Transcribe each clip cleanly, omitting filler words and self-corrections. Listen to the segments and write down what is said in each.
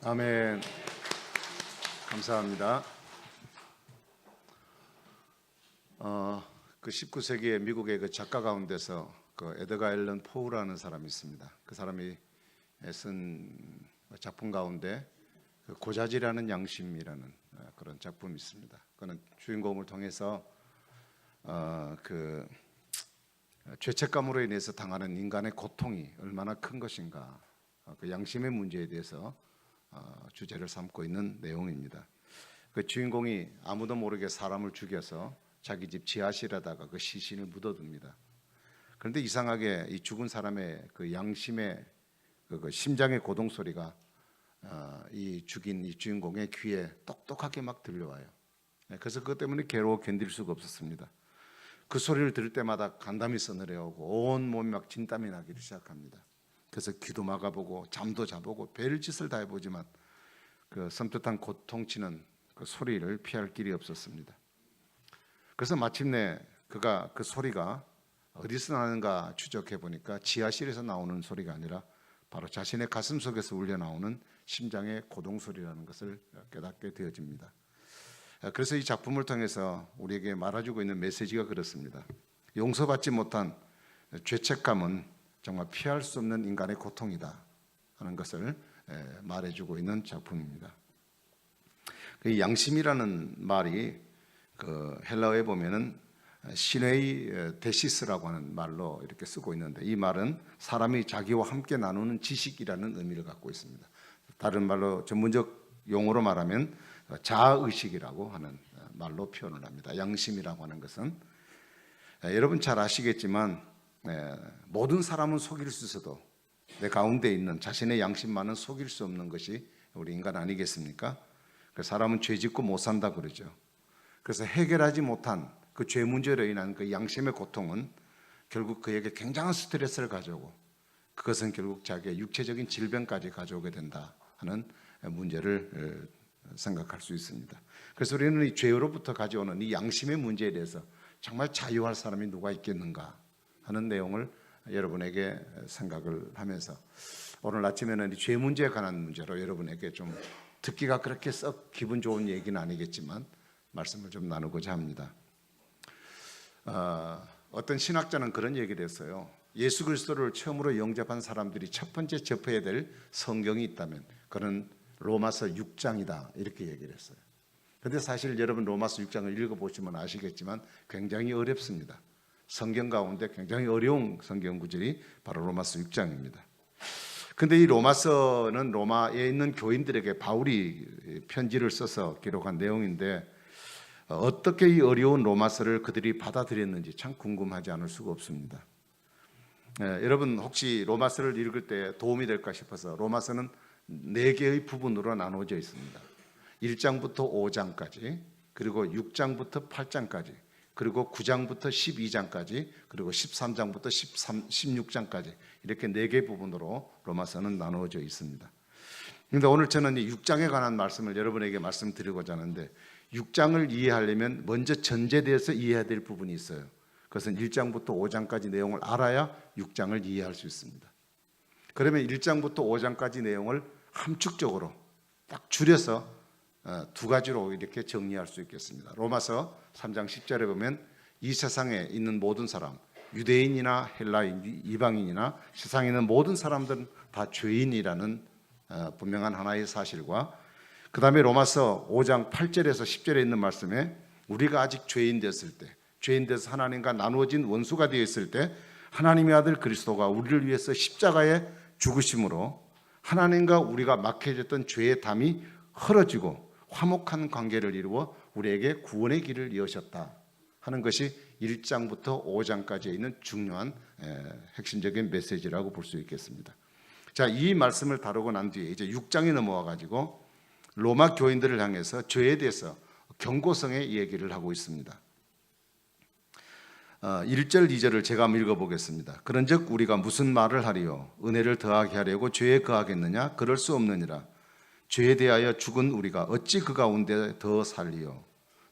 아멘. 감사합니다. 그 19세기의 미국의 그 작가 가운데서 그 에드가 앨런 포우라는 사람이 있습니다. 그 사람이 쓴 작품 가운데 그 고자질하는 양심이라는 그런 작품이 있습니다. 그는 주인공을 통해서 그 죄책감으로 인해서 당하는 인간의 고통이 얼마나 큰 것인가, 그 양심의 문제에 대해서 주제를 삼고 있는 내용입니다. 그 주인공이 아무도 모르게 사람을 죽여서 자기 집 지하실에다가 그 시신을 묻어둡니다. 그런데 이상하게 이 죽은 사람의 그 양심의 그 심장의 고동 소리가 이 죽인 이 주인공의 귀에 똑똑하게 막 들려와요. 그래서 그것 때문에 괴로워 견딜 수가 없었습니다. 그 소리를 들을 때마다 간담이 서늘해오고 온 몸이 막 진땀이 나기 시작합니다. 그래서 귀도 막아보고 잠도 자보고 별짓을 다 해보지만 그 섬뜩한 고통치는 그 소리를 피할 길이 없었습니다. 그래서 마침내 그가 그 소리가 어디서 나는가 추적해 보니까 지하실에서 나오는 소리가 아니라 바로 자신의 가슴 속에서 울려 나오는 심장의 고동 소리라는 것을 깨닫게 되어집니다. 그래서 이 작품을 통해서 우리에게 말해주고 있는 메시지가 그렇습니다. 용서받지 못한 죄책감은 정말 피할 수 없는 인간의 고통이다 하는 것을 말해주고 있는 작품입니다. 그 양심이라는 말이 그 헬라어에 보면은 시네이 데시스라고 하는 말로 이렇게 쓰고 있는데, 이 말은 사람이 자기와 함께 나누는 지식이라는 의미를 갖고 있습니다. 다른 말로 전문적 용어로 말하면 자아의식이라고 하는 말로 표현을 합니다. 양심이라고 하는 것은 여러분 잘 아시겠지만 모든 사람은 속일 수 있어도 내 가운데 있는 자신의 양심만은 속일 수 없는 것이 우리 인간 아니겠습니까? 사람은 죄 짓고 못 산다 그러죠. 그래서 해결하지 못한 그 죄 문제로 인한 그 양심의 고통은 결국 그에게 굉장한 스트레스를 가져오고, 그것은 결국 자기의 육체적인 질병까지 가져오게 된다 하는 문제를 생각할 수 있습니다. 그래서 우리는 이 죄로부터 가져오는 이 양심의 문제에 대해서 정말 자유할 사람이 누가 있겠는가 하는 내용을 여러분에게 생각을 하면서, 오늘 아침에는 이 죄 문제에 관한 문제로 여러분에게 좀 듣기가 그렇게 썩 기분 좋은 얘기는 아니겠지만 말씀을 좀 나누고자 합니다. 어떤 신학자는 그런 얘기를 했어요. 예수 그리스도를 처음으로 영접한 사람들이 첫 번째 접해야 될 성경이 있다면 그는 로마서 6장이다 이렇게 얘기를 했어요. 그런데 사실 여러분 로마서 6장을 읽어보시면 아시겠지만 굉장히 어렵습니다. 성경 가운데 굉장히 어려운 성경 구절이 바로 로마서 6장입니다. 그런데 이 로마서는 로마에 있는 교인들에게 바울이 편지를 써서 기록한 내용인데, 어떻게 이 어려운 로마서를 그들이 받아들였는지 참 궁금하지 않을 수가 없습니다. 여러분 혹시 로마서를 읽을 때 도움이 될까 싶어서 로마서는 4개의 부분으로 나누어져 있습니다. 1장부터 5장까지, 그리고 6장부터 8장까지, 그리고 9장부터 12장까지, 그리고 13장부터 16장까지 이렇게 4개 부분으로 로마서는 나누어져 있습니다. 그런데 오늘 저는 이 6장에 관한 말씀을 여러분에게 말씀드리고자 하는데, 6장을 이해하려면 먼저 전제되어서 이해해야 될 부분이 있어요. 그것은 1장부터 5장까지 내용을 알아야 6장을 이해할 수 있습니다. 그러면 1장부터 5장까지 내용을 함축적으로 딱 줄여서 2가지로 이렇게 정리할 수 있겠습니다. 로마서 3장 10절에 보면 이 세상에 있는 모든 사람, 유대인이나 헬라인, 이방인이나 세상에 있는 모든 사람들은 다 죄인이라는 분명한 하나의 사실과, 그 다음에 로마서 5장 8절에서 10절에 있는 말씀에 우리가 아직 죄인 됐을 때, 죄인 돼서 하나님과 나누어진 원수가 되어 있을 때 하나님의 아들 그리스도가 우리를 위해서 십자가에 죽으심으로 하나님과 우리가 막혀졌던 죄의 담이 헐어지고 화목한 관계를 이루어 우리에게 구원의 길을 여셨다 하는 것이 1장부터 5장까지에 있는 중요한 핵심적인 메시지라고 볼 수 있겠습니다. 자, 이 말씀을 다루고 난 뒤에 이제 6장에 넘어와 가지고 로마 교인들을 향해서 죄에 대해서 경고성의 얘기를 하고 있습니다. 1절 2절을 제가 한번 읽어보겠습니다. 그런즉 우리가 무슨 말을 하리요? 은혜를 더하게 하려고 죄에 거하겠느냐? 그럴 수 없느니라. 죄에 대하여 죽은 우리가 어찌 그 가운데 더 살리요?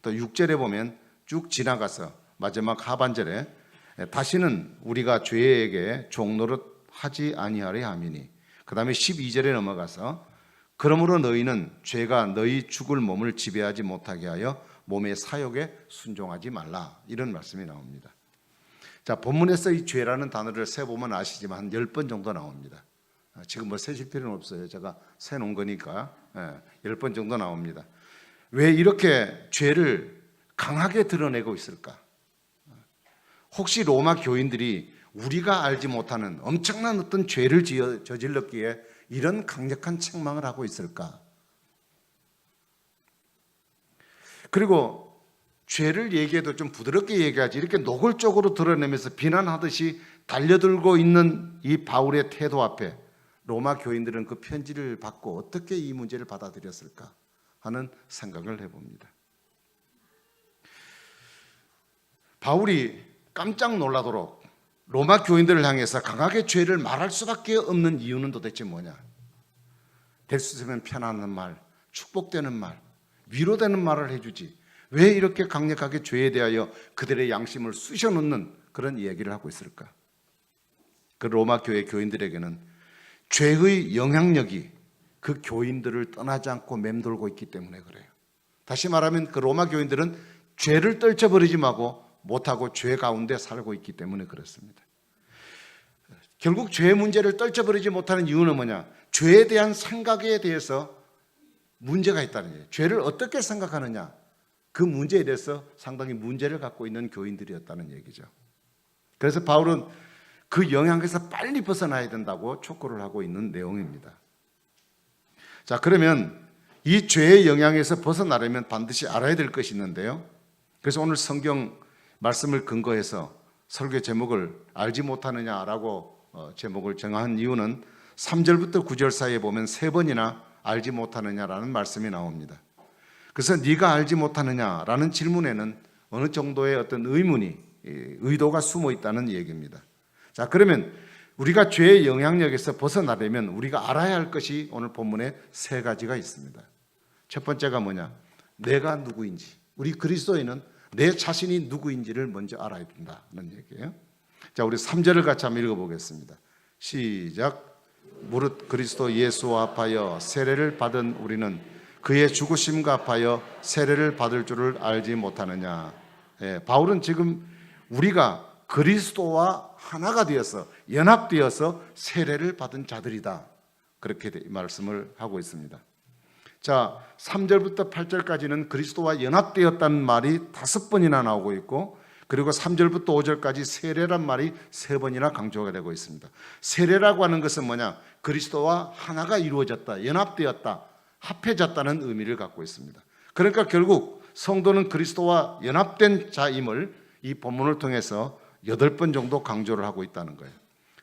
또 6절에 보면 쭉 지나가서 마지막 하반절에 다시는 우리가 죄에게 종노릇 하지 아니하려 함이니, 그 다음에 12절에 넘어가서 그러므로 너희는 죄가 너희 죽을 몸을 지배하지 못하게 하여 몸의 사욕에 순종하지 말라. 이런 말씀이 나옵니다. 자, 본문에서 이 죄라는 단어를 세보면 아시지만 한 10번 정도 나옵니다. 지금 뭐 세실 필요는 없어요. 제가 세놓은 거니까 10번 정도 나옵니다. 왜 이렇게 죄를 강하게 드러내고 있을까? 혹시 로마 교인들이 우리가 알지 못하는 엄청난 어떤 죄를 저질렀기에 이런 강력한 책망을 하고 있을까? 그리고 죄를 얘기해도 좀 부드럽게 얘기하지 이렇게 노골적으로 드러내면서 비난하듯이 달려들고 있는 이 바울의 태도 앞에 로마 교인들은 그 편지를 받고 어떻게 이 문제를 받아들였을까 하는 생각을 해봅니다. 바울이 깜짝 놀라도록 로마 교인들을 향해서 강하게 죄를 말할 수밖에 없는 이유는 도대체 뭐냐? 될 수 있으면 편안한 말, 축복되는 말, 위로되는 말을 해주지 왜 이렇게 강력하게 죄에 대하여 그들의 양심을 쑤셔놓는 그런 이야기를 하고 있을까? 그 로마 교회 교인들에게는 죄의 영향력이 그 교인들을 떠나지 않고 맴돌고 있기 때문에 그래요. 다시 말하면 그 로마 교인들은 죄를 떨쳐버리지 못하고 죄 가운데 살고 있기 때문에 그렇습니다. 결국 죄 문제를 떨쳐버리지 못하는 이유는 뭐냐? 죄에 대한 생각에 대해서 문제가 있다는 거예요. 죄를 어떻게 생각하느냐? 그 문제에 대해서 상당히 문제를 갖고 있는 교인들이었다는 얘기죠. 그래서 바울은 그 영향에서 빨리 벗어나야 된다고 촉구를 하고 있는 내용입니다. 자, 그러면 이 죄의 영향에서 벗어나려면 반드시 알아야 될 것이 있는데요. 그래서 오늘 성경 말씀을 근거해서 설교 제목을 알지 못하느냐라고 제목을 정한 이유는 3절부터 9절 사이에 보면 3번이나 알지 못하느냐라는 말씀이 나옵니다. 그래서 네가 알지 못하느냐라는 질문에는 어느 정도의 어떤 의도가 숨어 있다는 얘기입니다. 자, 그러면 우리가 죄의 영향력에서 벗어나려면 우리가 알아야 할 것이 오늘 본문에 3가지가 있습니다. 첫 번째가 뭐냐? 내가 누구인지. 우리 그리스도인은 내 자신이 누구인지를 먼저 알아야 된다는 얘기예요. 자, 우리 3절을 같이 한번 읽어보겠습니다. 시작. 무릇 그리스도 예수와 합하여 세례를 받은 우리는 그의 죽으심과 합하여 세례를 받을 줄을 알지 못하느냐. 바울은 지금 우리가 그리스도와 하나가 되어서 연합되어서 세례를 받은 자들이다, 그렇게 말씀을 하고 있습니다. 자, 3절부터 8절까지는 그리스도와 연합되었다는 말이 5번이나 나오고 있고, 그리고 3절부터 5절까지 세례란 말이 3번이나 강조가 되고 있습니다. 세례라고 하는 것은 뭐냐? 그리스도와 하나가 이루어졌다, 연합되었다, 합해졌다는 의미를 갖고 있습니다. 그러니까 결국 성도는 그리스도와 연합된 자임을 이 본문을 통해서 8번 정도 강조를 하고 있다는 거예요.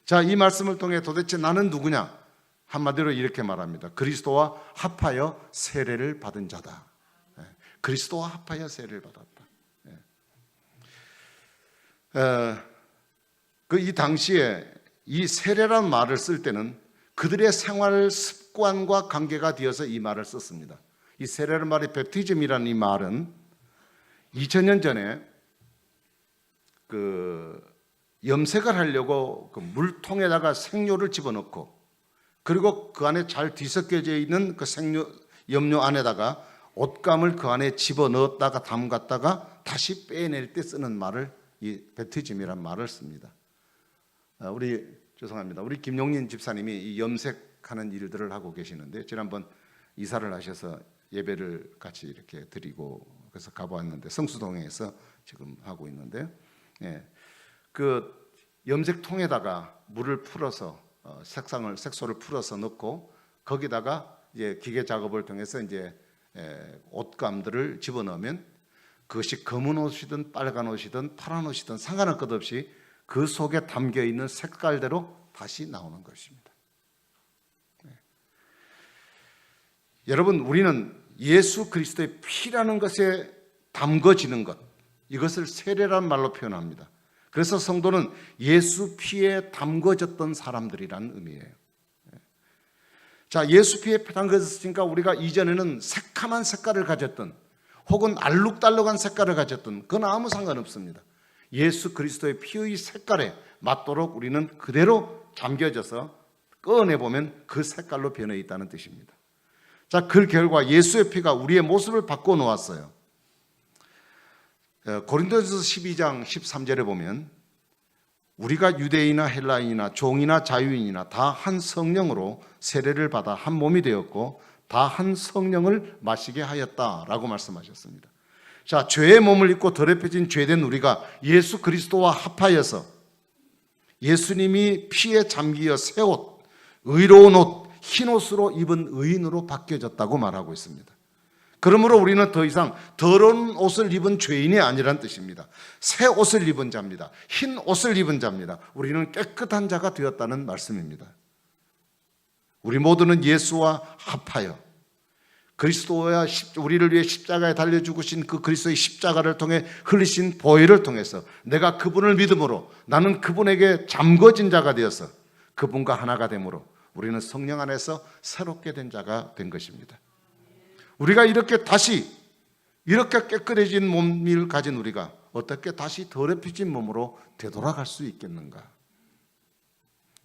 자, 이 말씀을 통해 도대체 나는 누구냐? 한마디로 이렇게 말합니다. 그리스도와 합하여 세례를 받은 자다. 그리스도와 합하여 세례를 받았다. 이 당시에 이 세례라는 말을 쓸 때는 그들의 생활 습관과 관계가 되어서 이 말을 썼습니다. 이 세례라는 말이 베프티즘이라는 이 말은 2000년 전에 염색을 하려고 그 물통에다가 생료를 집어넣고, 그리고 그 안에 잘 뒤섞여져 있는 그 염료 안에다가 옷감을 그 안에 집어넣었다가 담갔다가 다시 빼낼 때 쓰는 말을 이 베프티즘이라는 말을 씁니다. 죄송합니다. 우리 김용린 집사님이 이 염색하는 일들을 하고 계시는데, 지난번 이사를 하셔서 예배를 같이 이렇게 드리고 그래서 가보았는데, 성수동에서 지금 하고 있는데요. 그 염색통에다가 물을 풀어서 색소를 풀어서 넣고 거기다가 이제 기계 작업을 통해서 이제 옷감들을 집어넣으면 그것이 검은 옷이든 빨간 옷이든 파란 옷이든 상관할 것 없이 그 속에 담겨 있는 색깔대로 다시 나오는 것입니다. 여러분, 우리는 예수 그리스도의 피라는 것에 담궈지는 것, 이것을 세례라는 말로 표현합니다. 그래서 성도는 예수 피에 담궈졌던 사람들이라는 의미예요. 자, 예수 피에 담궈졌으니까 우리가 이전에는 새카만 색깔을 가졌던, 혹은 알록달록한 색깔을 가졌던, 그건 아무 상관없습니다. 예수 그리스도의 피의 색깔에 맞도록 우리는 그대로 잠겨져서 꺼내보면 그 색깔로 변해 있다는 뜻입니다. 자, 그 결과 예수의 피가 우리의 모습을 바꿔 놓았어요. 고린도전서 12장 13절에 보면 우리가 유대인이나 헬라인이나 종이나 자유인이나 다 한 성령으로 세례를 받아 한 몸이 되었고 다 한 성령을 마시게 하였다라고 말씀하셨습니다. 자, 죄의 몸을 입고 더럽혀진 죄된 우리가 예수 그리스도와 합하여서 예수님이 피에 잠기어 새 옷, 의로운 옷, 흰 옷으로 입은 의인으로 바뀌어졌다고 말하고 있습니다. 그러므로 우리는 더 이상 더러운 옷을 입은 죄인이 아니란 뜻입니다. 새 옷을 입은 자입니다. 흰 옷을 입은 자입니다. 우리는 깨끗한 자가 되었다는 말씀입니다. 우리 모두는 예수와 합하여 그리스도와 우리를 위해 십자가에 달려 죽으신 그 그리스도의 십자가를 통해 흘리신 보혈을 통해서 내가 그분을 믿음으로 나는 그분에게 잠궈진 자가 되어서 그분과 하나가 되므로 우리는 성령 안에서 새롭게 된 자가 된 것입니다. 우리가 이렇게 깨끗해진 몸을 가진 우리가 어떻게 다시 더럽혀진 몸으로 되돌아갈 수 있겠는가?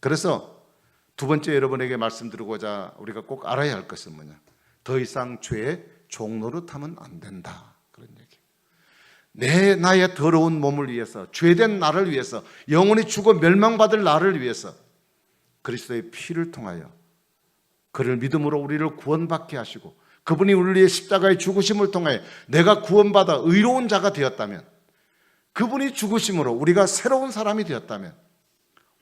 그래서 두 번째 여러분에게 말씀드리고자 우리가 꼭 알아야 할 것은 뭐냐? 더 이상 죄의 종노릇하면 안 된다. 그런 얘기. 나의 더러운 몸을 위해서, 죄된 나를 위해서, 영원히 죽어 멸망받을 나를 위해서 그리스도의 피를 통하여 그를 믿음으로 우리를 구원받게 하시고 그분이 우리를 위해 십자가의 죽으심을 통해 내가 구원받아 의로운 자가 되었다면, 그분이 죽으심으로 우리가 새로운 사람이 되었다면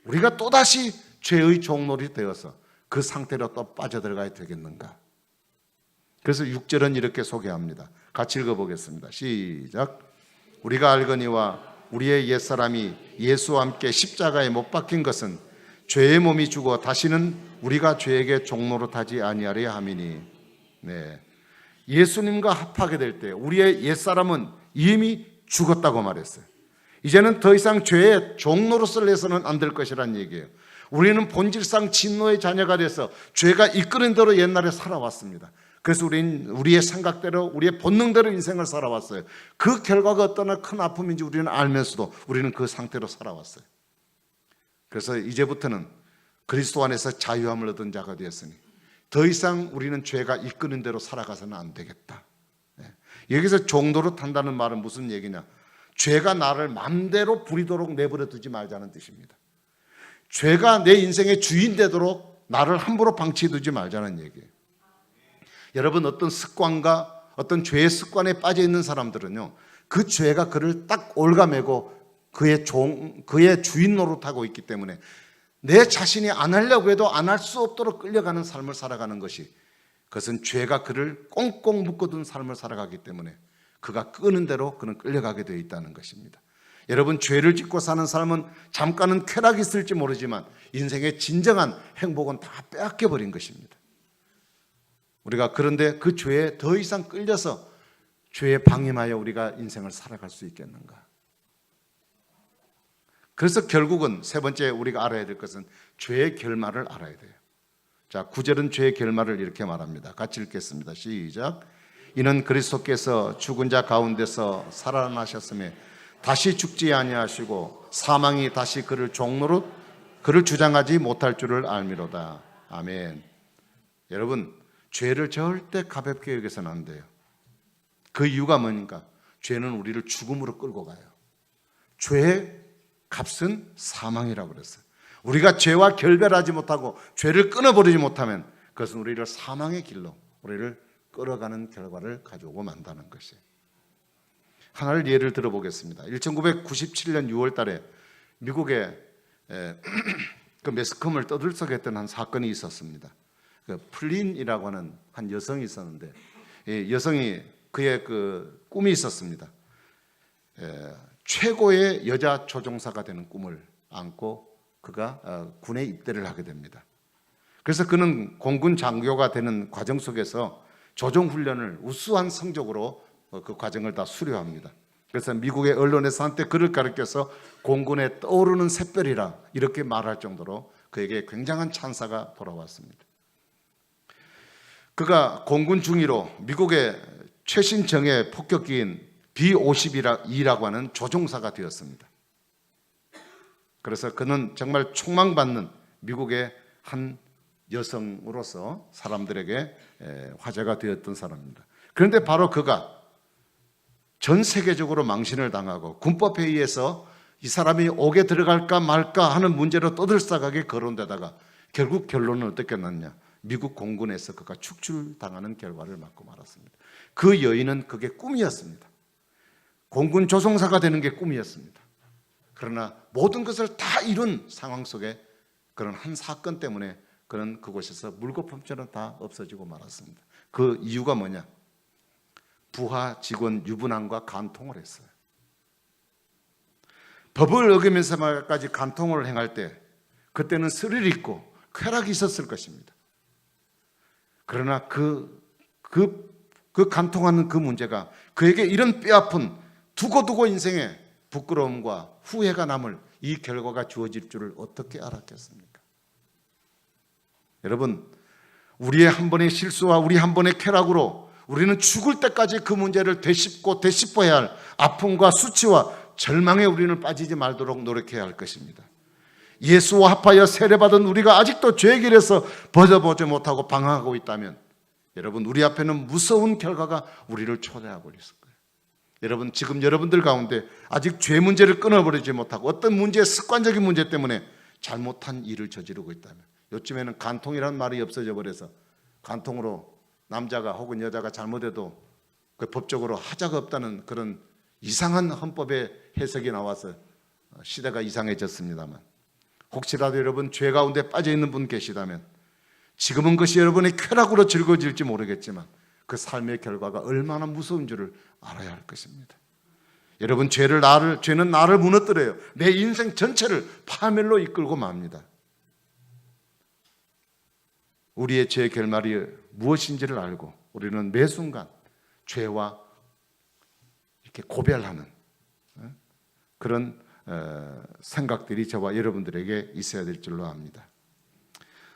우리가 또다시 죄의 종놀이 되어서 그 상태로 또 빠져들어가야 되겠는가? 그래서 6절은 이렇게 소개합니다. 같이 읽어보겠습니다. 시작. 우리가 알거니와 우리의 옛사람이 예수와 함께 십자가에 못 박힌 것은 죄의 몸이 죽어 다시는 우리가 죄에게 종노릇하지 아니하려 함이니. 네. 예수님과 합하게 될 때 우리의 옛사람은 이미 죽었다고 말했어요. 이제는 더 이상 죄의 종노릇을 해서는 안 될 것이란 얘기예요. 우리는 본질상 진노의 자녀가 돼서 죄가 이끄는 대로 옛날에 살아왔습니다. 그래서 우리의 생각대로 우리의 본능대로 인생을 살아왔어요. 그 결과가 어떠나 큰 아픔인지 우리는 알면서도 우리는 그 상태로 살아왔어요. 그래서 이제부터는 그리스도 안에서 자유함을 얻은 자가 되었으니 더 이상 우리는 죄가 이끄는 대로 살아가서는 안 되겠다. 여기서 종노릇 한다는 말은 무슨 얘기냐? 죄가 나를 맘대로 부리도록 내버려 두지 말자는 뜻입니다. 죄가 내 인생의 주인 되도록 나를 함부로 방치해 두지 말자는 얘기예요. 여러분, 어떤 습관과 어떤 죄의 습관에 빠져 있는 사람들은요, 그 죄가 그를 딱 올가매고 그의 주인 노릇하고 있기 때문에 내 자신이 안 하려고 해도 안 할 수 없도록 끌려가는 삶을 살아가는 것이, 그것은 죄가 그를 꽁꽁 묶어둔 삶을 살아가기 때문에 그가 끄는 대로 그는 끌려가게 되어 있다는 것입니다. 여러분, 죄를 짓고 사는 삶은 잠깐은 쾌락이 있을지 모르지만 인생의 진정한 행복은 다 빼앗겨버린 것입니다. 우리가 그런데 그 죄에 더 이상 끌려서 죄에 방임하여 우리가 인생을 살아갈 수 있겠는가? 그래서 결국은 세 번째 우리가 알아야 될 것은 죄의 결말을 알아야 돼요. 자, 9절은 죄의 결말을 이렇게 말합니다. 같이 읽겠습니다. 시작. 이는 그리스도께서 죽은 자 가운데서 살아나셨으며 다시 죽지 아니하시고 사망이 다시 그를 종노릇 그를 주장하지 못할 줄을 알미로다. 아멘. 여러분, 죄를 절대 가볍게 여겨서는 안 돼요. 그 이유가 뭐니까? 죄는 우리를 죽음으로 끌고 가요. 죄의 값은 사망이라고 그랬어요. 우리가 죄와 결별하지 못하고 죄를 끊어버리지 못하면 그것은 우리를 사망의 길로 우리를 끌어가는 결과를 가져오고 만다는 것이에요. 하나를 예를 들어보겠습니다. 1997년 6월 달에 미국에 그 매스컴을 떠들썩했던 한 사건이 있었습니다. 그 플린이라고 하는 한 여성이 있었는데, 이 여성이 그의 그 꿈이 있었습니다. 최고의 여자 조종사가 되는 꿈을 안고 그가 군에 입대를 하게 됩니다. 그래서 그는 공군 장교가 되는 과정 속에서 조종 훈련을 우수한 성적으로 그 과정을 다 수료합니다. 그래서 미국의 언론에서 한때 그를 가리켜서 공군의 떠오르는 샛별이라 이렇게 말할 정도로 그에게 굉장한 찬사가 돌아왔습니다. 그가 공군 중위로 미국의 최신 정예 폭격기인 B-52라고 하는 조종사가 되었습니다. 그래서 그는 정말 촉망받는 미국의 한 여성으로서 사람들에게 화제가 되었던 사람입니다. 그런데 바로 그가 전 세계적으로 망신을 당하고 군법회의에서 이 사람이 옥에 들어갈까 말까 하는 문제로 떠들썩하게 거론되다가 결국 결론은 어떻게 났냐? 미국 공군에서 그가 축출당하는 결과를 맞고 말았습니다. 그 여인은 그게 꿈이었습니다. 공군 조종사가 되는 게 꿈이었습니다. 그러나 모든 것을 다 이룬 상황 속에 그런 한 사건 때문에 그는 그곳에서 물거품처럼 다 없어지고 말았습니다. 그 이유가 뭐냐? 부하 직원 유분함과 간통을 했어요. 법을 어기면서까지 간통을 행할 때 그때는 스릴 있고 쾌락이 있었을 것입니다. 그러나 그 간통하는 그 문제가 그에게 이런 뼈아픈 두고두고 인생에 부끄러움과 후회가 남을 이 결과가 주어질 줄을 어떻게 알았겠습니까? 여러분, 우리의 한 번의 실수와 우리 한 번의 쾌락으로 우리는 죽을 때까지 그 문제를 되짚어야 할 아픔과 수치와 절망에 우리는 빠지지 말도록 노력해야 할 것입니다. 예수와 합하여 세례받은 우리가 아직도 죄의 길에서 벗어보지 못하고 방황하고 있다면 여러분, 우리 앞에는 무서운 결과가 우리를 초대하고 있을 거예요. 여러분, 지금 여러분들 가운데 아직 죄 문제를 끊어버리지 못하고 어떤 문제, 습관적인 문제 때문에 잘못한 일을 저지르고 있다면, 요즘에는 간통이라는 말이 없어져 버려서 간통으로 남자가 혹은 여자가 잘못해도 그 법적으로 하자가 없다는 그런 이상한 헌법의 해석이 나와서 시대가 이상해졌습니다만, 혹시라도 여러분 죄 가운데 빠져 있는 분 계시다면 지금은 그것이 여러분의 쾌락으로 즐거워질지 모르겠지만 그 삶의 결과가 얼마나 무서운 줄을 알아야 할 것입니다. 여러분, 죄는 나를 무너뜨려요. 내 인생 전체를 파멸로 이끌고 맙니다. 우리의 죄의 결말이 무엇인지를 알고 우리는 매 순간 죄와 이렇게 고별하는 그런 생각들이 저와 여러분들에게 있어야 될 줄로 압니다.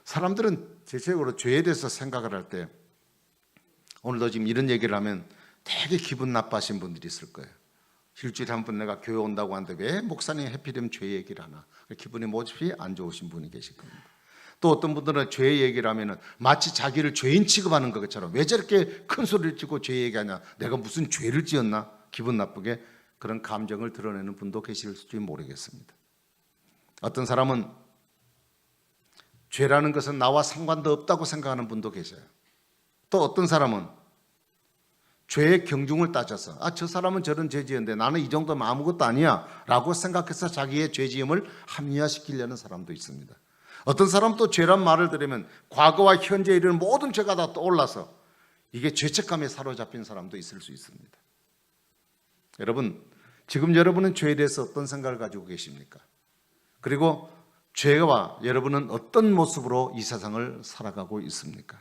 사람들은 대체적으로 죄에 대해서 생각을 할 때, 오늘도 지금 이런 얘기를 하면 되게 기분 나빠하신 분들이 있을 거예요. 일주일에 한 번 내가 교회 온다고 하는데 왜 목사님 해피되면 죄 얘기를 하나, 기분이 몹시 안 좋으신 분이 계실 겁니다. 또 어떤 분들은 죄 얘기를 하면 마치 자기를 죄인 취급하는 것처럼 왜 저렇게 큰 소리를 치고 죄 얘기하냐, 내가 무슨 죄를 지었나, 기분 나쁘게 그런 감정을 드러내는 분도 계실지 모르겠습니다. 어떤 사람은 죄라는 것은 나와 상관도 없다고 생각하는 분도 계세요. 또 어떤 사람은 죄의 경중을 따져서 저 사람은 저런 죄 지었는데 나는 이 정도면 아무것도 아니야 라고 생각해서 자기의 죄 지음을 합리화시키려는 사람도 있습니다. 어떤 사람은 또 죄란 말을 들으면 과거와 현재에 이르는 모든 죄가 다 떠올라서 이게 죄책감에 사로잡힌 사람도 있을 수 있습니다. 여러분, 지금 여러분은 죄에 대해서 어떤 생각을 가지고 계십니까? 그리고 죄와 여러분은 어떤 모습으로 이 세상을 살아가고 있습니까?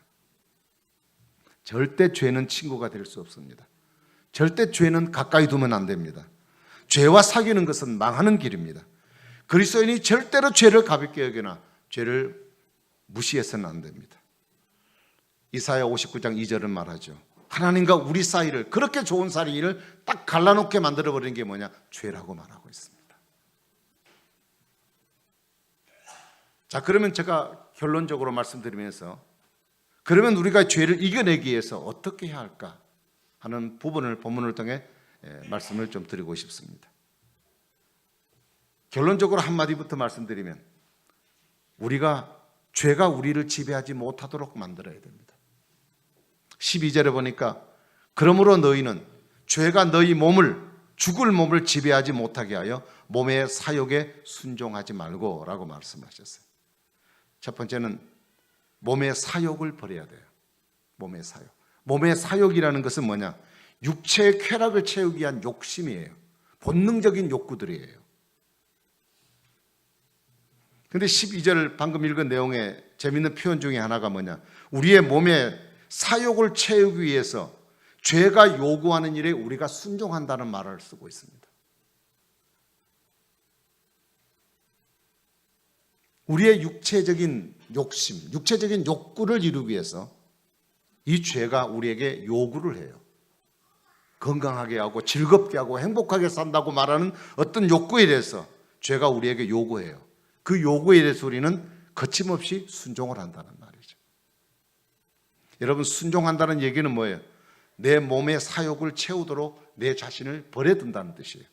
절대 죄는 친구가 될 수 없습니다. 절대 죄는 가까이 두면 안 됩니다. 죄와 사귀는 것은 망하는 길입니다. 그리스도인이 절대로 죄를 가볍게 여기나 죄를 무시해서는 안 됩니다. 이사야 59장 2절은 말하죠. 하나님과 우리 사이를, 그렇게 좋은 사이를 딱 갈라놓게 만들어버리는 게 뭐냐? 죄라고 말하고 있습니다. 자, 그러면 제가 결론적으로 말씀드리면서, 그러면 우리가 죄를 이겨내기 위해서 어떻게 해야 할까 하는 부분을 본문을 통해 말씀을 좀 드리고 싶습니다. 결론적으로 한마디부터 말씀드리면, 죄가 우리를 지배하지 못하도록 만들어야 됩니다. 12절에 보니까 그러므로 너희는 죄가 너희 죽을 몸을 지배하지 못하게 하여 몸의 사욕에 순종하지 말고 라고 말씀하셨어요. 첫 번째는 몸의 사욕을 버려야 돼요. 몸의 사욕. 몸의 사욕이라는 것은 뭐냐? 육체의 쾌락을 채우기 위한 욕심이에요. 본능적인 욕구들이에요. 그런데 12절 방금 읽은 내용의 재미있는 표현 중에 하나가 뭐냐? 우리의 몸의 사욕을 채우기 위해서 죄가 요구하는 일에 우리가 순종한다는 말을 쓰고 있습니다. 우리의 육체적인 욕심, 육체적인 욕구를 이루기 위해서 이 죄가 우리에게 요구를 해요. 건강하게 하고 즐겁게 하고 행복하게 산다고 말하는 어떤 욕구에 대해서 죄가 우리에게 요구해요. 그 요구에 대해서 우리는 거침없이 순종을 한다는 말이죠. 여러분, 순종한다는 얘기는 뭐예요? 내 몸의 사욕을 채우도록 내 자신을 버려둔다는 뜻이에요.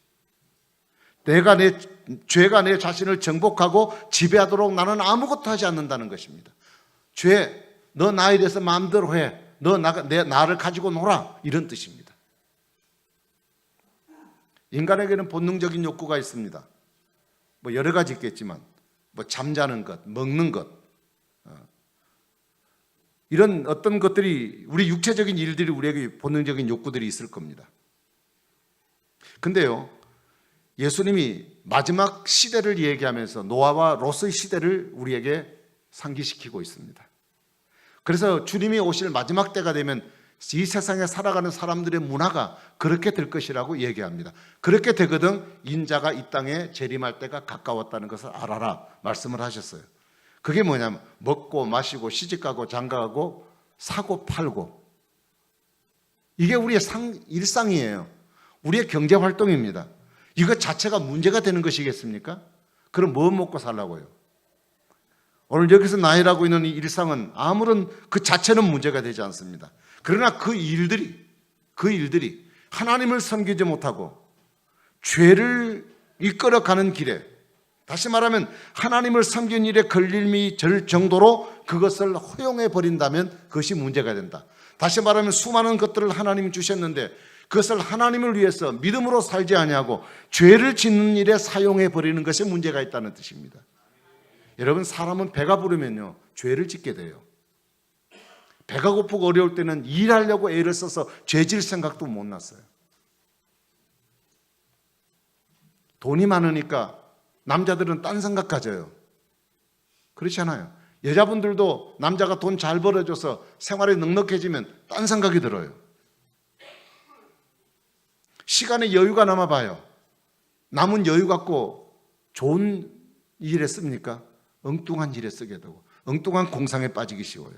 죄가 내 자신을 정복하고 지배하도록 나는 아무것도 하지 않는다는 것입니다. 죄, 너 나에 대해서 마음대로 해. 너 나를 가지고 놀아. 이런 뜻입니다. 인간에게는 본능적인 욕구가 있습니다. 뭐 여러 가지 있겠지만, 뭐 잠자는 것, 먹는 것, 이런 어떤 것들이, 우리 육체적인 일들이 우리에게 본능적인 욕구들이 있을 겁니다. 근데요, 예수님이 마지막 시대를 얘기하면서 노아와 롯의 시대를 우리에게 상기시키고 있습니다. 그래서 주님이 오실 마지막 때가 되면 이 세상에 살아가는 사람들의 문화가 그렇게 될 것이라고 얘기합니다. 그렇게 되거든 인자가 이 땅에 재림할 때가 가까웠다는 것을 알아라 말씀을 하셨어요. 그게 뭐냐면 먹고 마시고 시집가고 장가가고 사고 팔고, 이게 우리의 일상이에요. 우리의 경제활동입니다. 이것 자체가 문제가 되는 것이겠습니까? 그럼 뭐 먹고 살라고요? 오늘 여기서 나열하고 있는 이 일상은 아무런 그 자체는 문제가 되지 않습니다. 그러나 그 일들이 하나님을 섬기지 못하고 죄를 이끌어가는 길에, 다시 말하면 하나님을 섬기는 일에 걸림이 절 정도로 그것을 허용해 버린다면 그것이 문제가 된다. 다시 말하면 수많은 것들을 하나님이 주셨는데 그것을 하나님을 위해서 믿음으로 살지 아니하고 죄를 짓는 일에 사용해 버리는 것에 문제가 있다는 뜻입니다. 여러분, 사람은 배가 부르면요 죄를 짓게 돼요. 배가 고프고 어려울 때는 일하려고 애를 써서 죄질 생각도 못 났어요. 돈이 많으니까 남자들은 딴 생각 가져요. 그렇지 않아요? 여자분들도 남자가 돈 잘 벌어줘서 생활이 넉넉해지면 딴 생각이 들어요. 시간에 여유가 남아봐요. 남은 여유 갖고 좋은 일에 씁니까? 엉뚱한 일에 쓰게 되고 엉뚱한 공상에 빠지기 쉬워요.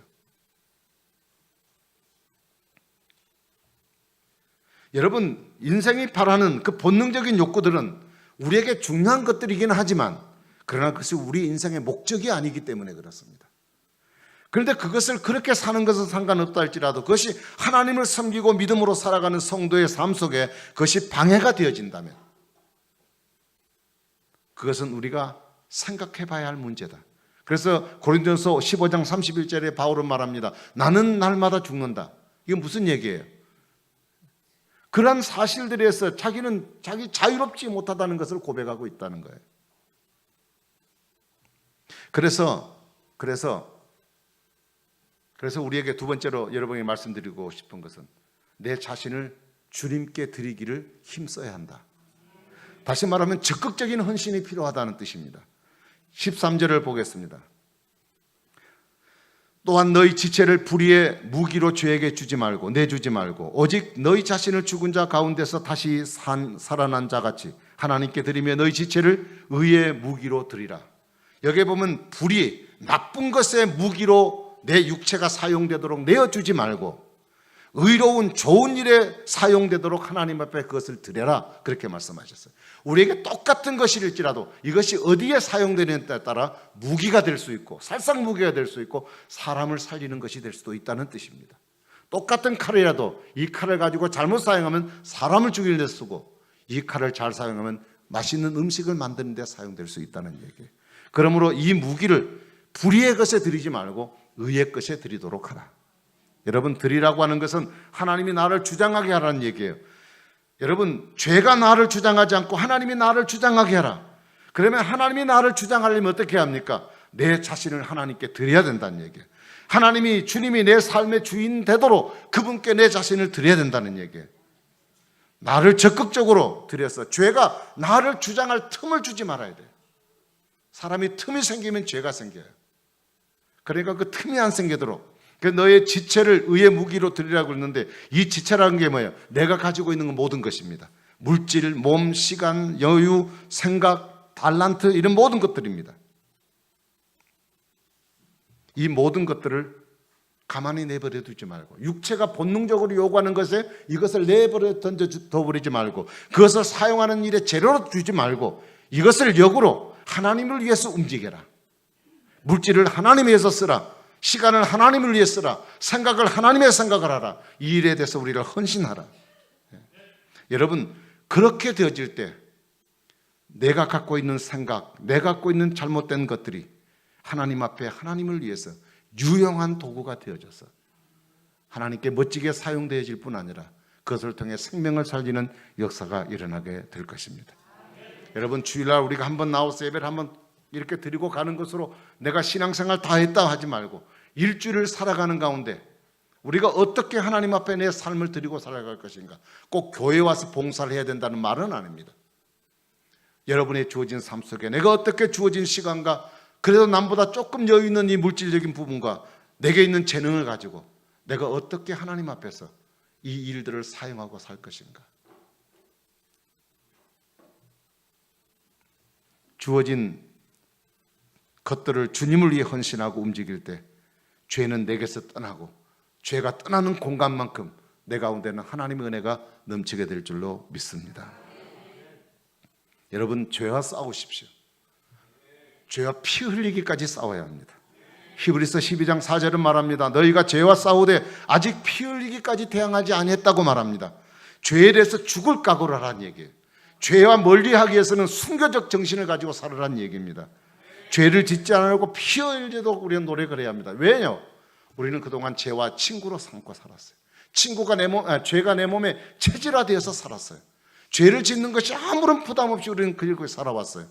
여러분, 인생이 바라는 그 본능적인 욕구들은 우리에게 중요한 것들이긴 하지만 그러나 그것이 우리 인생의 목적이 아니기 때문에 그렇습니다. 그런데 그것을 그렇게 사는 것은 상관없다 할지라도 그것이 하나님을 섬기고 믿음으로 살아가는 성도의 삶 속에 그것이 방해가 되어진다면 그것은 우리가 생각해 봐야 할 문제다. 그래서 고린도전서 15장 31절에 바울은 말합니다. 나는 날마다 죽는다. 이게 무슨 얘기예요? 그러한 사실들에서 자기는 자기 자유롭지 못하다는 것을 고백하고 있다는 거예요. 그래서 우리에게 두 번째로 여러분에게 말씀드리고 싶은 것은 내 자신을 주님께 드리기를 힘써야 한다. 다시 말하면 적극적인 헌신이 필요하다는 뜻입니다. 13절을 보겠습니다. 또한 너희 지체를 불의의 무기로 죄에게 내주지 말고 오직 너희 자신을 죽은 자 가운데서 다시 살아난 자같이 하나님께 드리며 너희 지체를 의의 무기로 드리라. 여기에 보면 불의, 나쁜 것의 무기로 내 육체가 사용되도록 내어주지 말고 의로운 좋은 일에 사용되도록 하나님 앞에 그것을 드려라, 그렇게 말씀하셨어요. 우리에게 똑같은 것일지라도 이것이 어디에 사용되느냐에 따라 무기가 될 수 있고 살상 무기가 될 수 있고 사람을 살리는 것이 될 수도 있다는 뜻입니다. 똑같은 칼이라도 이 칼을 가지고 잘못 사용하면 사람을 죽이는 데 쓰고 이 칼을 잘 사용하면 맛있는 음식을 만드는 데 사용될 수 있다는 얘기예요. 그러므로 이 무기를 불의의 것에 드리지 말고 의의 것에 드리도록 하라. 여러분, 드리라고 하는 것은 하나님이 나를 주장하게 하라는 얘기예요. 여러분, 죄가 나를 주장하지 않고 하나님이 나를 주장하게 하라. 그러면 하나님이 나를 주장하려면 어떻게 합니까? 내 자신을 하나님께 드려야 된다는 얘기예요. 주님이 내 삶의 주인 되도록 그분께 내 자신을 드려야 된다는 얘기예요. 나를 적극적으로 드려서 죄가 나를 주장할 틈을 주지 말아야 돼요. 사람이 틈이 생기면 죄가 생겨요. 그러니까 그 틈이 안 생기도록 너의 지체를 의의 무기로 드리라고 했는데 이 지체라는 게 뭐예요? 내가 가지고 있는 모든 것입니다. 물질, 몸, 시간, 여유, 생각, 달란트, 이런 모든 것들입니다. 이 모든 것들을 가만히 내버려 두지 말고 육체가 본능적으로 요구하는 것에 이것을 내버려 던져버리지 말고 그것을 사용하는 일에 재료로 주지 말고 이것을 역으로 하나님을 위해서 움직여라. 물질을 하나님 위해서 쓰라. 시간을 하나님을 위해 쓰라. 생각을 하나님의 생각을 하라. 이 일에 대해서 우리를 헌신하라. 여러분, 그렇게 되어질 때 내가 갖고 있는 생각, 내가 갖고 있는 잘못된 것들이 하나님 앞에 하나님을 위해서 유용한 도구가 되어져서 하나님께 멋지게 사용되어질 뿐 아니라 그것을 통해 생명을 살리는 역사가 일어나게 될 것입니다. 여러분, 주일날 우리가 한번 나와서 예배를 한번 이렇게 드리고 가는 것으로 내가 신앙생활 다 했다 하지 말고 일주일을 살아가는 가운데 우리가 어떻게 하나님 앞에 내 삶을 드리고 살아갈 것인가. 꼭 교회 와서 봉사를 해야 된다는 말은 아닙니다. 여러분의 주어진 삶 속에 내가 어떻게 주어진 시간과 그래도 남보다 조금 여유 있는 이 물질적인 부분과 내게 있는 재능을 가지고 내가 어떻게 하나님 앞에서 이 일들을 사용하고 살 것인가. 주어진 것들을 주님을 위해 헌신하고 움직일 때 죄는 내게서 떠나고 죄가 떠나는 공간만큼 내 가운데는 하나님의 은혜가 넘치게 될 줄로 믿습니다. 여러분, 죄와 싸우십시오. 죄와 피 흘리기까지 싸워야 합니다. 히브리서 12장 4절은 말합니다. 너희가 죄와 싸우되 아직 피 흘리기까지 대항하지 아니했다고 말합니다. 죄에 대해서 죽을 각오를 하라는 얘기예요. 죄와 멀리하기 위해서는 순교적 정신을 가지고 살아라는 얘기입니다. 죄를 짓지 않으려고 피 흘리도 우리는 노력을 해야 합니다. 왜요? 우리는 그동안 죄와 친구로 삼고 살았어요. 죄가 내 몸에 체질화되어서 살았어요. 죄를 짓는 것이 아무런 부담 없이 우리는 그렇게 살아왔어요.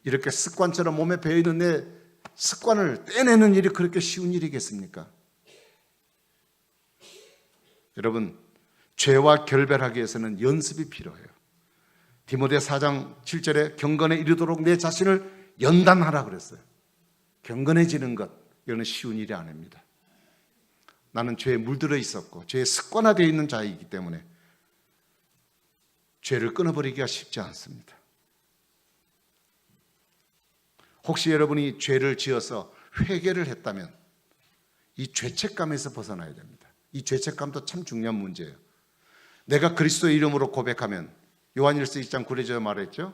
이렇게 습관처럼 몸에 배어있는 내 습관을 떼내는 일이 그렇게 쉬운 일이겠습니까? 여러분, 죄와 결별하기 위해서는 연습이 필요해요. 디모데 4장 7절에 경건에 이르도록 내 자신을 연단하라 그랬어요. 경건해지는 것, 이거는 쉬운 일이 아닙니다. 나는 죄에 물들어 있었고 죄에 습관화되어 있는 자이기 때문에 죄를 끊어버리기가 쉽지 않습니다. 혹시 여러분이 죄를 지어서 회개를 했다면 이 죄책감에서 벗어나야 됩니다. 이 죄책감도 참 중요한 문제예요. 내가 그리스도의 이름으로 고백하면 요한일서 2장 9절에 말했죠.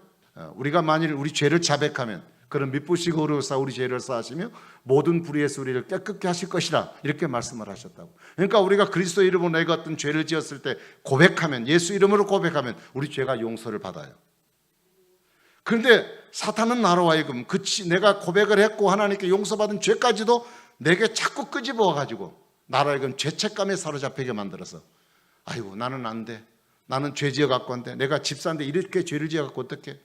우리가 만일 우리 죄를 자백하면 그런 미쁘시고 어려우사 우리 죄를 사하시며 모든 불의에서 우리를 깨끗게 하실 것이라 이렇게 말씀을 하셨다고. 그러니까 우리가 그리스도의 이름으로 내가 어떤 죄를 지었을 때 고백하면, 예수 이름으로 고백하면 우리 죄가 용서를 받아요. 그런데 사탄은 나로 하여금 내가 고백을 했고 하나님께 용서받은 죄까지도 내게 자꾸 끄집어와가지고 나로 하여금 죄책감에 사로잡히게 만들어서 아이고 나는 안 돼, 나는 죄 지어갖고 안 돼, 내가 집사인데 이렇게 죄를 지어갖고 어떡해,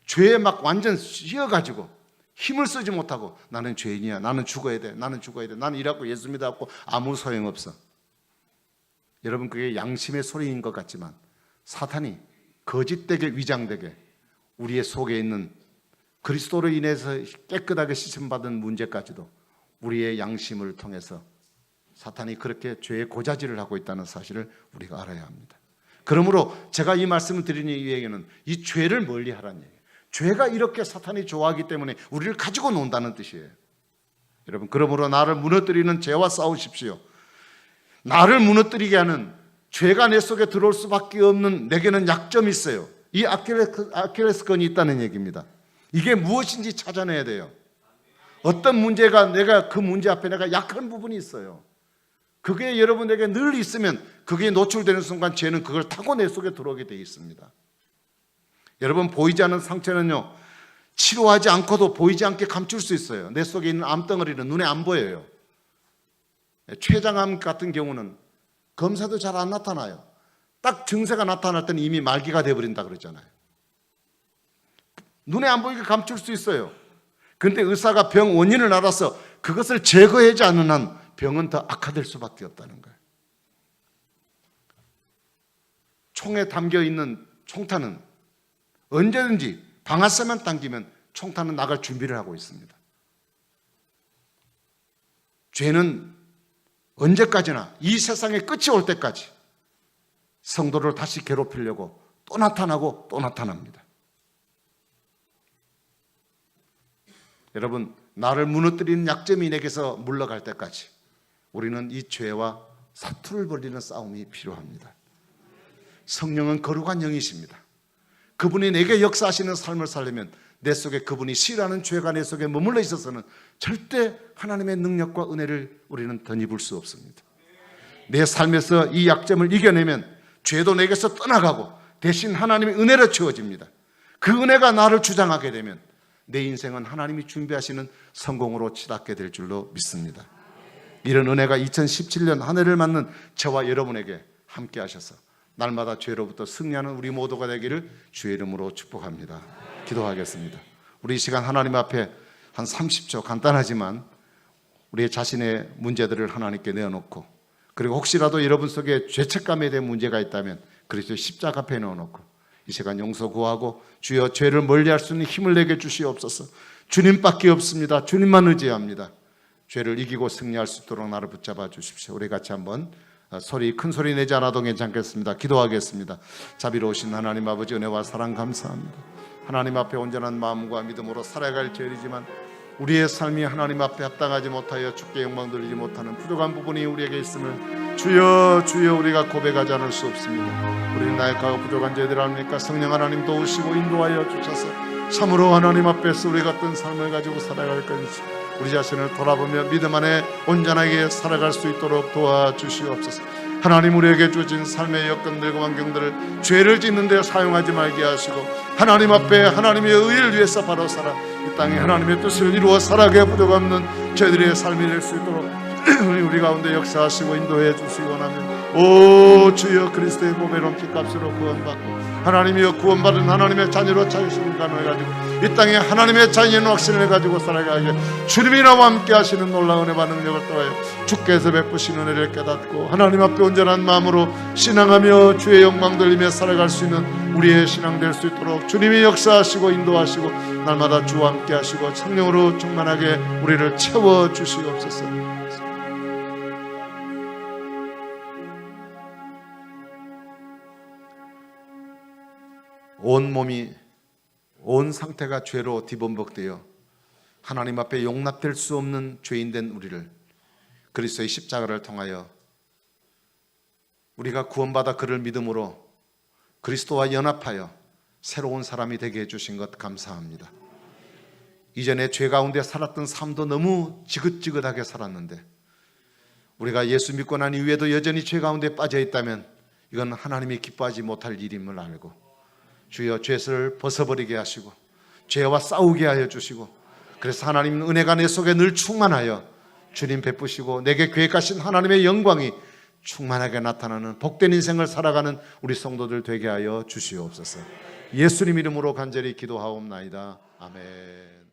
죄에 막 완전 씌어가지고 힘을 쓰지 못하고 나는 죄인이야, 나는 죽어야 돼, 나는 이라고 예수 믿어갖고 아무 소용없어. 여러분, 그게 양심의 소리인 것 같지만 사탄이 거짓되게 위장되게 우리의 속에 있는 그리스도로 인해서 깨끗하게 씻음받은 문제까지도 우리의 양심을 통해서 사탄이 그렇게 죄의 고자질을 하고 있다는 사실을 우리가 알아야 합니다. 그러므로 제가 이 말씀을 드리는 이유에는 이 죄를 멀리하라는 얘기예요. 죄가 이렇게 사탄이 좋아하기 때문에 우리를 가지고 논다는 뜻이에요. 여러분, 그러므로 나를 무너뜨리는 죄와 싸우십시오. 나를 무너뜨리게 하는 죄가 내 속에 들어올 수밖에 없는 내게는 약점이 있어요. 이 아킬레스건이 있다는 얘기입니다. 이게 무엇인지 찾아내야 돼요. 어떤 문제가 내가 그 문제 앞에 내가 약한 부분이 있어요. 그게 여러분에게 늘 있으면 그게 노출되는 순간 죄는 그걸 타고 내 속에 들어오게 되어 있습니다. 여러분, 보이지 않는 상처는요, 치료하지 않고도 보이지 않게 감출 수 있어요. 내 속에 있는 암덩어리는 눈에 안 보여요. 췌장암 같은 경우는 검사도 잘 안 나타나요. 딱 증세가 나타날 때는 이미 말기가 되어버린다 그러잖아요. 눈에 안 보이게 감출 수 있어요. 그런데 의사가 병 원인을 알아서 그것을 제거하지 않는 한 병은 더 악화될 수밖에 없다는 거예요. 총에 담겨있는 총탄은 언제든지 방아쇠만 당기면 총탄은 나갈 준비를 하고 있습니다. 죄는 언제까지나 이 세상의 끝이 올 때까지 성도를 다시 괴롭히려고 또 나타나고 또 나타납니다. 여러분, 나를 무너뜨리는 약점이 내게서 물러갈 때까지 우리는 이 죄와 사투를 벌이는 싸움이 필요합니다. 성령은 거룩한 영이십니다. 그분이 내게 역사하시는 삶을 살려면 내 속에 그분이 싫어하는 죄가 내 속에 머물러 있어서는 절대 하나님의 능력과 은혜를 우리는 덧입을 수 없습니다. 내 삶에서 이 약점을 이겨내면 죄도 내게서 떠나가고 대신 하나님의 은혜로 채워집니다. 그 은혜가 나를 주장하게 되면 내 인생은 하나님이 준비하시는 성공으로 치닫게 될 줄로 믿습니다. 이런 은혜가 2017년 한 해를 맞는 저와 여러분에게 함께 하셔서 날마다 죄로부터 승리하는 우리 모두가 되기를 주의 이름으로 축복합니다. 기도하겠습니다. 우리 이 시간 하나님 앞에 한 30초 간단하지만 우리 자신의 문제들을 하나님께 내어놓고, 그리고 혹시라도 여러분 속에 죄책감에 대한 문제가 있다면 그리스도의 십자가 앞에 넣어놓고 이 시간 용서 구하고, 주여 죄를 멀리할 수 있는 힘을 내게 주시옵소서. 주님밖에 없습니다. 주님만 의지합니다. 죄를 이기고 승리할 수 있도록 나를 붙잡아 주십시오. 우리 같이 한번 큰 소리 내지 않아도 괜찮겠습니다. 기도하겠습니다. 자비로우신 하나님 아버지, 은혜와 사랑 감사합니다. 하나님 앞에 온전한 마음과 믿음으로 살아갈 죄이지만 우리의 삶이 하나님 앞에 합당하지 못하여 주께 영광 돌리지 못하는 부족한 부분이 우리에게 있음을 주여 우리가 고백하지 않을 수 없습니다. 우리는 나약하고 부족한 죄들 아닙니까? 성령 하나님 도우시고 인도하여 주셔서 참으로 하나님 앞에서 우리가 어떤 삶을 가지고 살아갈 건지 우리 자신을 돌아보며 믿음 안에 온전하게 살아갈 수 있도록 도와주시옵소서. 하나님, 우리에게 주어진 삶의 여건들과 환경들을 죄를 짓는 데 사용하지 말게 하시고 하나님 앞에 하나님의 의를 위해서 바로 살아 이 땅에 하나님의 뜻을 이루어 살아가게 부족없는 저희들의 삶이 될 수 있도록 우리 가운데 역사하시고 인도해 주시기 원하면, 오 주여 그리스도의 보배로운 피값으로 구원받고 하나님이여 구원받은 하나님의 자녀로 자유심을 가능해가지고 이 땅에 하나님의 자녀의 확신을 가지고 살아가게 주님이라고 함께 하시는 놀라운 은혜와 능력을 통하여 주께서 베푸신 은혜를 깨닫고 하나님 앞에 온전한 마음으로 신앙하며 주의 영광 돌리며 살아갈 수 있는 우리의 신앙 될 수 있도록 주님이 역사하시고 인도하시고 날마다 주와 함께 하시고 성령으로 충만하게 우리를 채워주시옵소서. 온 몸이, 온 상태가 죄로 뒤범벅되어 하나님 앞에 용납될 수 없는 죄인된 우리를 그리스도의 십자가를 통하여 우리가 구원받아 그를 믿음으로 그리스도와 연합하여 새로운 사람이 되게 해주신 것 감사합니다. 이전에 죄 가운데 살았던 삶도 너무 지긋지긋하게 살았는데 우리가 예수 믿고 난 이후에도 여전히 죄 가운데 빠져 있다면 이건 하나님이 기뻐하지 못할 일임을 알고 주여 죄를 벗어버리게 하시고 죄와 싸우게 하여 주시고, 그래서 하나님 은혜가 내 속에 늘 충만하여 주님 베푸시고 내게 계획하신 하나님의 영광이 충만하게 나타나는 복된 인생을 살아가는 우리 성도들 되게 하여 주시옵소서. 예수님 이름으로 간절히 기도하옵나이다. 아멘.